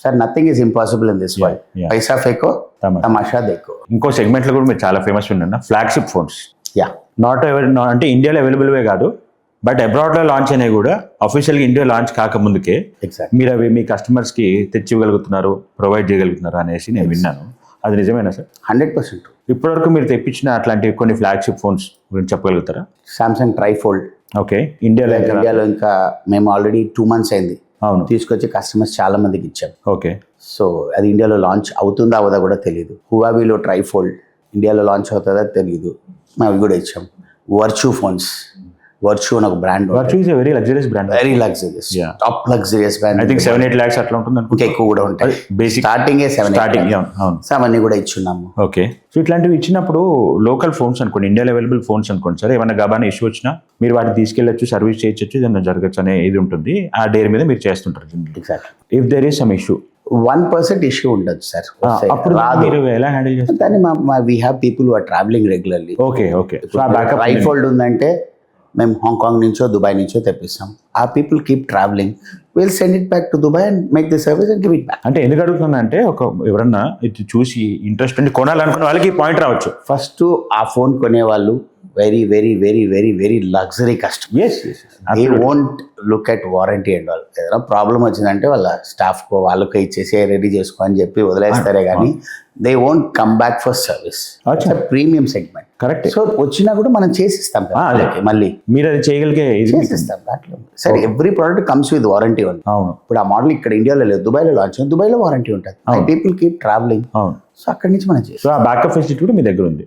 Sir nothing is impossible in this world. yeah. పైసా ఫేకో తమాషా దేకో. ఇంకో సెగ్మెంట్లో కూడా మీరు చాలా ఫేమస్ ఉన్నా ఫ్లాగ్షిప్ ఫోన్స్. యా అంటే ఇండియాలో అవైలబుల్వే కాదు, బట్ అబ్రాడ్లో లాంచ్ అనేవి కూడా అఫీషియల్గా ఇండియా లాంచ్ కాకముందుకే ఎగ్జాక్ట్. మీరు అవి మీ కస్టమర్స్కి తెచ్చివ్వగలుగుతున్నారు, ప్రొవైడ్ చేయగలుగుతున్నారు అనేసి నేను విన్నాను. అది నిజమేనా సార్? 100%. ఇప్పటివరకు మీరు తెప్పించిన అట్లాంటి కొన్ని ఫ్లాగ్షిప్ ఫోన్స్ గురించి చెప్పగలుగుతారా? సామ్సంగ్ ట్రైఫోల్డ్ ఓకే, ఇండియాలో ఇంకా మేము ఆల్రెడీ 2 months అయింది అవును తీసుకొచ్చి కస్టమర్స్ చాలా మందికి ఇచ్చాం. ఓకే. సో అది ఇండియాలో లాంచ్ అవుతుందా అవదా కూడా తెలియదు. హువావీలో ట్రైఫోల్డ్ ఇండియాలో లాంచ్ అవుతుందా తెలియదు, మేము అవి కూడా ఇచ్చాం. వర్చూ ఫోన్స్, వర్చూ అని ఒక brand, Vertu is a very luxurious brand, very luxurious, Yeah. Top luxurious brand. I think 7-8 lakhs అట్లా ఉంటుంది ఇంకా ఎక్కువ కూడా ఉంటాయి. బేసిక్ స్టార్టింగ్ అవును. సో అవన్నీ కూడా ఇచ్చున్నాము. ఓకే. సో ఇట్లాంటివి ఇచ్చినప్పుడు లోకల్ ఫోన్స్ అనుకోండి, ఇండియాలో అవైలబుల్ ఫోన్స్ అనుకోండి సార్, ఏమైనా గబానా ఇష్యూ వచ్చినా మీరు వాటిని తీసుకెళ్ళచ్చు, సర్వీస్ చేయొచ్చు, ఏదైనా జరగచ్చు అనే ఇది ఉంటుంది. ఆ డేర్ మీద మీరు చేస్తుంటారు. Exact. If there is some issue 1% issue ఉండదు సార్. అప్పుడు మీరు ఎలా హ్యాండిల్ చేస్తారు? దాన్ని we have people are travelling regularly. Okay okay. ట్రైఫోల్డ్ ఉందంటే మేము హాంకాంగ్ నుంచో దుబాయ్ నుంచో తెప్పిస్తాం. ఆ people keep travelling, will send it back to Dubai and make the service and give it back. అంటే ఎందుకు అడుగుతున్నా అంటే ఎవరన్నా ఇది చూసి ఇంట్రెస్ట్ ఉండి కొనాలనుకున్న వాళ్ళకి పాయింట్ రావచ్చు. ఫస్ట్ ఆ ఫోన్ కొనేవాళ్ళు very very very very very luxury customer. They won't look at warranty and all. ఏదైనా ప్రాబ్లం వచ్చిందంటే వాళ్ళ స్టాఫ్ వాళ్ళకి ఇచ్చేసి రెడీ చేసుకో అని చెప్పి వదిలేస్తారే కానీ they won't come back for service. Premium segment. Correct. So వచ్చినా కూడా మనం చేసిస్తాం మళ్ళీ, మీరు అది చేయగలిగే చేసిస్తాం దాంట్లో. సరే every product comes with warranty ఉంది. అవును. ఇప్పుడు ఆ మోడల్ ఇక్కడ ఇండియాలో లేదు, దుబాయ్లో లాంచ్, దుబాయ్లో వారంటీ ఉంటుంది. People keep travelling. అవును. సో అక్కడి నుంచి మనం చేస్తాం. సో ఆ బ్యాకప్ ఫెసిలిటీ కూడా మీ దగ్గర ఉంది.